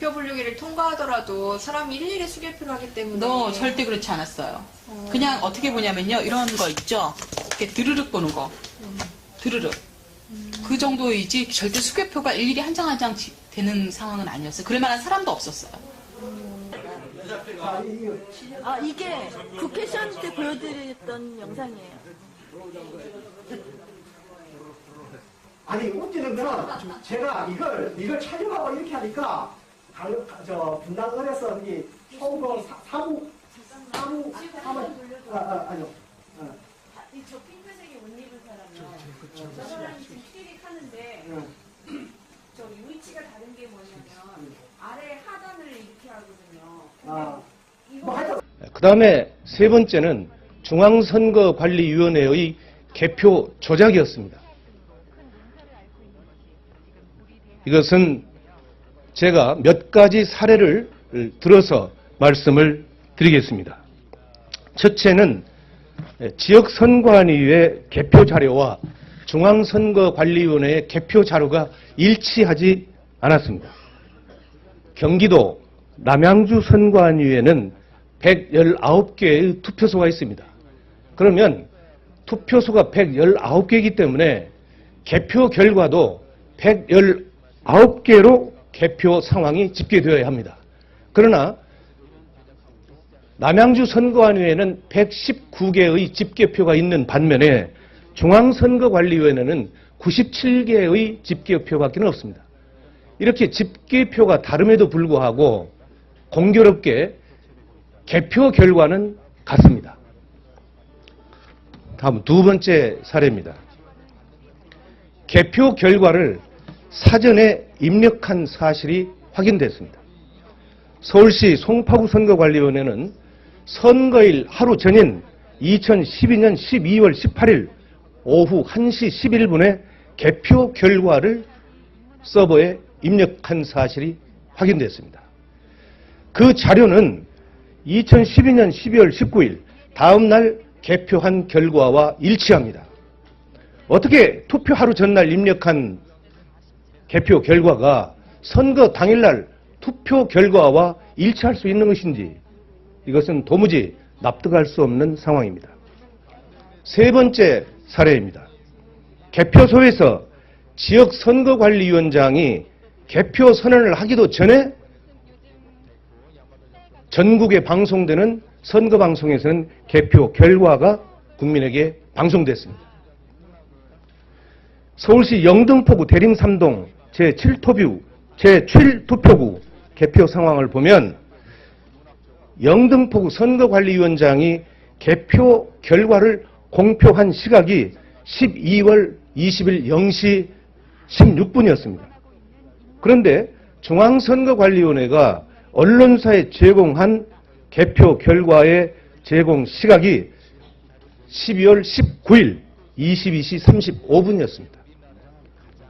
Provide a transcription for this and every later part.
개표 분류기를 통과하더라도 사람이 일일이 수개표를 하기 때문에. 절대 그렇지 않았어요. 그냥 어떻게 보냐면요. 이런 거 있죠. 이렇게 드르륵 보는 거. 드르륵. 그 정도이지 절대 수개표가 일일이 한 장 한 장 되는 상황은 아니었어요. 그럴 만한 사람도 없었어요. 아, 이게 국회 시험 때 보여드렸던 영상이에요. 아니 웃기는 거는 제가 이걸 촬영하고 이렇게 하니까 분당을해서 여기 서울 사무 아니요. 저 핑크색의 옷 입은 사람이요. 저 사람이 지금 피리릭 하는데 저기 위치가 다른 게 뭐냐면 아래 하단을 이렇게 하거든요. 근데 그 다음에 세 번째는 중앙선거관리위원회의 개표 조작이었습니다. 이것은 제가 몇 가지 사례를 들어서 말씀을 드리겠습니다. 첫째는 지역선관위의 개표 자료와 중앙선거관리위원회의 개표 자료가 일치하지 않았습니다. 경기도 남양주 선관위에는 119개의 투표소가 있습니다. 그러면 투표소가 119개이기 때문에 개표 결과도 119개로 개표 상황이 집계되어야 합니다. 그러나 남양주 선거관위에는 119개의 집계표가 있는 반면에 중앙선거관리위원회는 97개의 집계표밖에 없습니다. 이렇게 집계표가 다름에도 불구하고 공교롭게 개표 결과는 같습니다. 다음 두 번째 사례입니다. 개표 결과를 사전에 입력한 사실이 확인됐습니다. 서울시 송파구 선거관리위원회는 선거일 하루 전인 2012년 12월 18일 오후 1시 11분에 개표 결과를 서버에 입력한 사실이 확인됐습니다. 그 자료는 2012년 12월 19일 다음 날 개표한 결과와 일치합니다. 어떻게 투표 하루 전날 입력한 개표 결과가 선거 당일날 투표 결과와 일치할 수 있는 것인지 이것은 도무지 납득할 수 없는 상황입니다. 세 번째 사례입니다. 개표소에서 지역선거관리위원장이 개표 선언을 하기도 전에 전국에 방송되는 선거방송에서는 개표 결과가 국민에게 방송됐습니다. 서울시 영등포구 대림삼동 제7투표구 개표 상황을 보면 영등포구 선거관리위원장이 개표 결과를 공표한 시각이 12월 20일 0시 16분이었습니다. 그런데 중앙선거관리위원회가 언론사에 제공한 개표 결과의 제공 시각이 12월 19일 22시 35분이었습니다.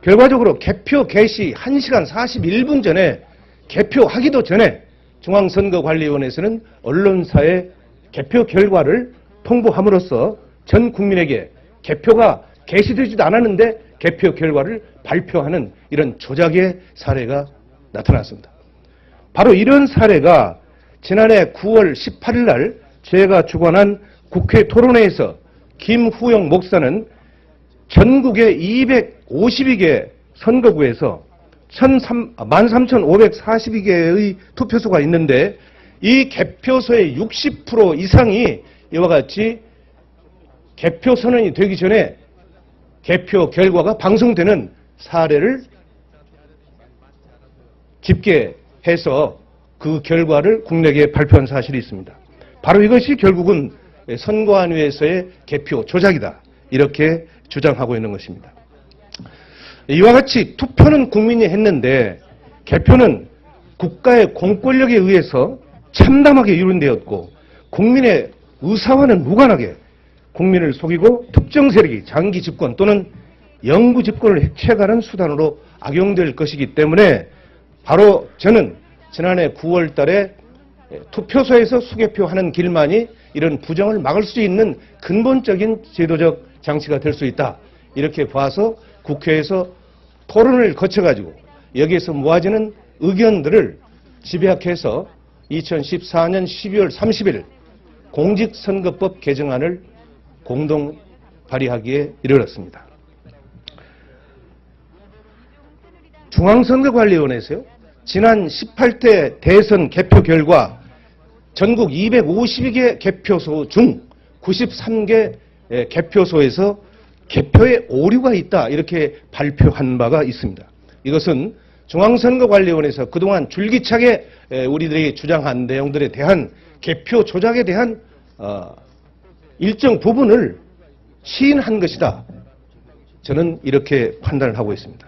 결과적으로 개표 개시 1시간 41분 전에 개표하기도 전에 중앙선거관리위원회에서는 언론사에 개표 결과를 통보함으로써 전 국민에게 개표가 개시되지도 않았는데 개표 결과를 발표하는 이런 조작의 사례가 나타났습니다. 바로 이런 사례가 지난해 9월 18일 날 제가 주관한 국회 토론회에서 김후영 목사는 전국의 252개 선거구에서 13,542개의 투표소가 있는데 이 개표소의 60% 이상이 이와 같이 개표 선언이 되기 전에 개표 결과가 방송되는 사례를 집계해서 그 결과를 국내에 발표한 사실이 있습니다. 바로 이것이 결국은 선거안위에서의 개표 조작이다. 이렇게 주장하고 있는 것입니다. 이와 같이 투표는 국민이 했는데 개표는 국가의 공권력에 의해서 참담하게 이룬되었고 국민의 의사와는 무관하게 국민을 속이고 특정 세력이 장기 집권 또는 영구 집권을 해체하는 수단으로 악용될 것이기 때문에 바로 저는 지난해 9월 달에 투표소에서 수개표하는 길만이 이런 부정을 막을 수 있는 근본적인 제도적 장치가 될 수 있다. 이렇게 봐서 국회에서 토론을 거쳐가지고 여기에서 모아지는 의견들을 집약해서 2014년 12월 30일 공직선거법 개정안을 공동 발의하기에 이르렀습니다. 중앙선거관리위원회에서요, 지난 18대 대선 개표 결과 전국 252개 개표소 중 93개 개표소에서 개표에 오류가 있다, 이렇게 발표한 바가 있습니다. 이것은 중앙선거관리위원회에서 그동안 줄기차게 우리들이 주장한 내용들에 대한 개표 조작에 대한 일정 부분을 시인한 것이다. 저는 이렇게 판단을 하고 있습니다.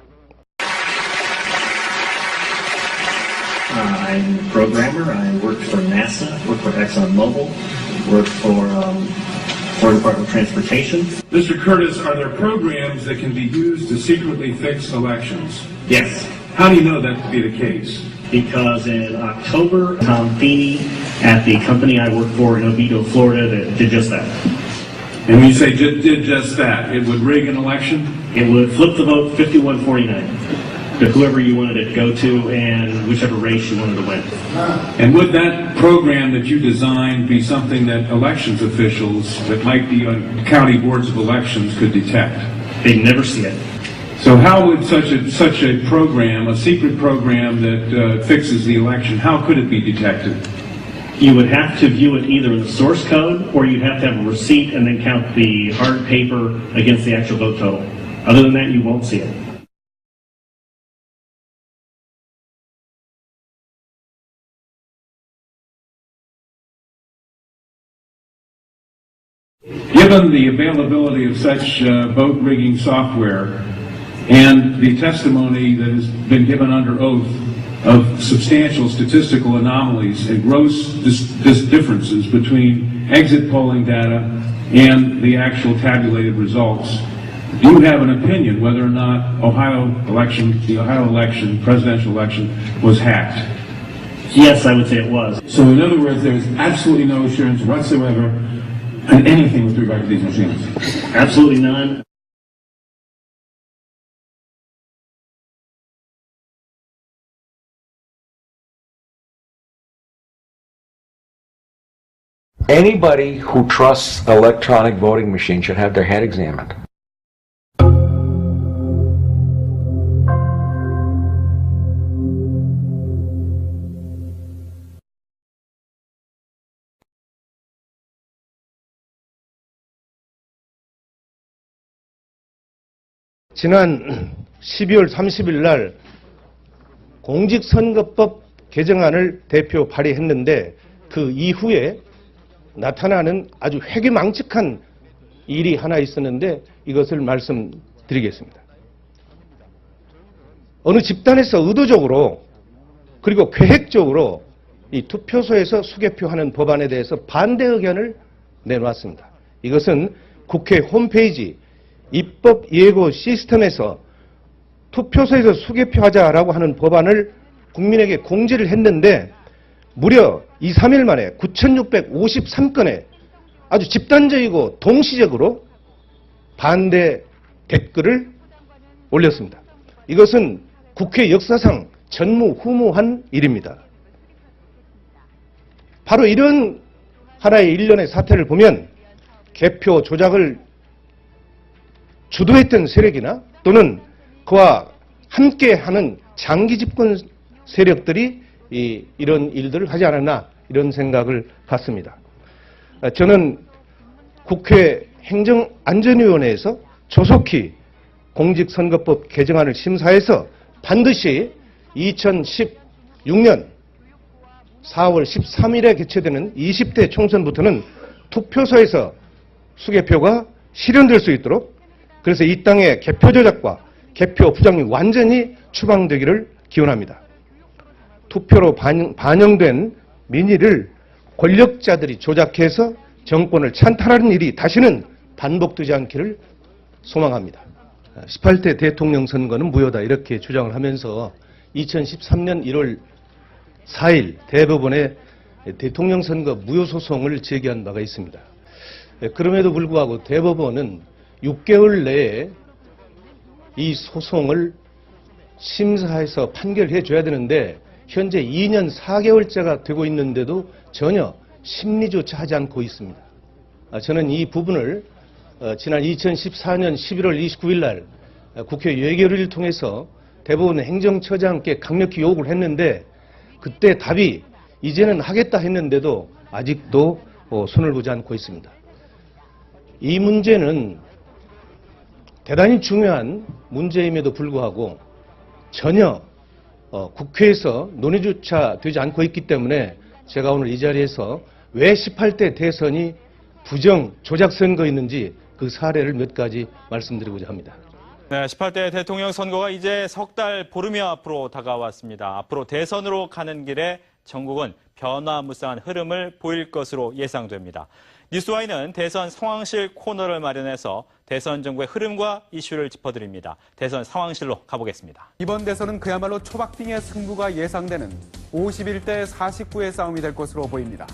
I'm a programmer. I worked for NASA, worked for ExxonMobil, worked for Florida Department of Transportation. Mr. Curtis, are there programs that can be used to secretly fix elections? Yes, How do you know that to be the case? because in October, Tom Feeney at the company I worked for in Oviedo, Florida, that did just that. And when you say did just that, it would rig an election? It would flip the vote 51-49 to whoever you wanted it to go to and whichever race you wanted to win. And would that program that you designed be something that elections officials that might be on county boards of elections could detect? They'd never see it. So how would such a program, a secret program that fixes the election, how could it be detected? You would have to view it either in the source code or you'd have to have a receipt and then count the hard paper against the actual vote total. Other than that, you won't see it. Given the availability of such vote rigging software and the testimony that has been given under oath of substantial statistical anomalies and gross differences between exit polling data and the actual tabulated results, do you have an opinion whether or not the Ohio election, presidential election, was hacked? Yes, I would say it was. So in other words, there's absolutely no assurance whatsoever on anything with regard to these machines? Absolutely none. Anybody who trusts electronic voting machines should have their head examined. 지난 12월 30일 날 공직선거법 개정안을 대표 발의했는데 그 이후에 나타나는 아주 회귀망측한 일이 하나 있었는데 이것을 말씀드리겠습니다. 어느 집단에서 의도적으로 그리고 계획적으로 이 투표소에서 수개표하는 법안에 대해서 반대 의견을 내놓았습니다. 이것은 국회 홈페이지 입법 예고 시스템에서 투표소에서 수개표하자라고 하는 법안을 국민에게 공지를 했는데 무려 2, 3일 만에 9,653건의 아주 집단적이고 동시적으로 반대 댓글을 올렸습니다. 이것은 국회 역사상 전무후무한 일입니다. 바로 이런 하나의 일련의 사태를 보면 개표 조작을 주도했던 세력이나 또는 그와 함께하는 장기 집권 세력들이 이런 일들을 하지 않았나 이런 생각을 갖습니다. 저는 국회 행정안전위원회에서 조속히 공직선거법 개정안을 심사해서 반드시 2016년 4월 13일에 개최되는 20대 총선부터는 투표소에서 수개표가 실현될 수 있도록 그래서 이 땅의 개표 조작과 개표 부정이 완전히 추방되기를 기원합니다. 투표로 반영된 민의를 권력자들이 조작해서 정권을 찬탈하는 일이 다시는 반복되지 않기를 소망합니다. 18대 대통령 선거는 무효다 이렇게 주장을 하면서 2013년 1월 4일 대법원에 대통령 선거 무효 소송을 제기한 바가 있습니다. 그럼에도 불구하고 대법원은 6개월 내에 이 소송을 심사해서 판결해 줘야 되는데 현재 2년 4개월째가 되고 있는데도 전혀 심리조차 하지 않고 있습니다. 저는 이 부분을 지난 2014년 11월 29일 날 국회 외교를 통해서 대법원 행정처장께 강력히 요구를 했는데 그때 답이 이제는 하겠다 했는데도 아직도 손을 보지 않고 있습니다. 이 문제는 대단히 중요한 문제임에도 불구하고 전혀 국회에서 논의조차 되지 않고 있기 때문에 제가 오늘 이 자리에서 왜 18대 대선이 부정 조작 선거였는지 그 사례를 몇 가지 말씀드리고자 합니다. 네, 18대 대통령 선거가 이제 석 달 보름여 앞으로 다가왔습니다. 앞으로 대선으로 가는 길에 전국은 변화무쌍한 흐름을 보일 것으로 예상됩니다. 뉴스와이는 대선 상황실 코너를 마련해서 대선 정국의 흐름과 이슈를 짚어드립니다. 대선 상황실로 가보겠습니다. 이번 대선은 그야말로 초박빙의 승부가 예상되는 51대 49의 싸움이 될 것으로 보입니다.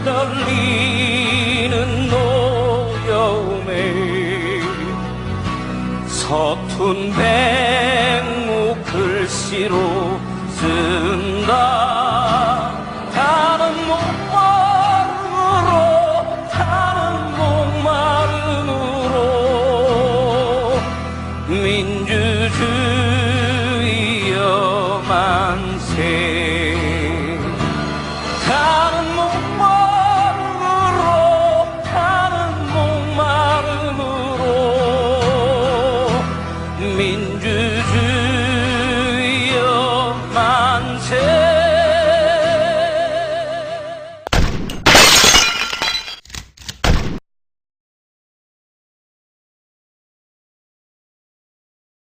떨리는 노여움에 서툰 백무 글씨로 쓴다.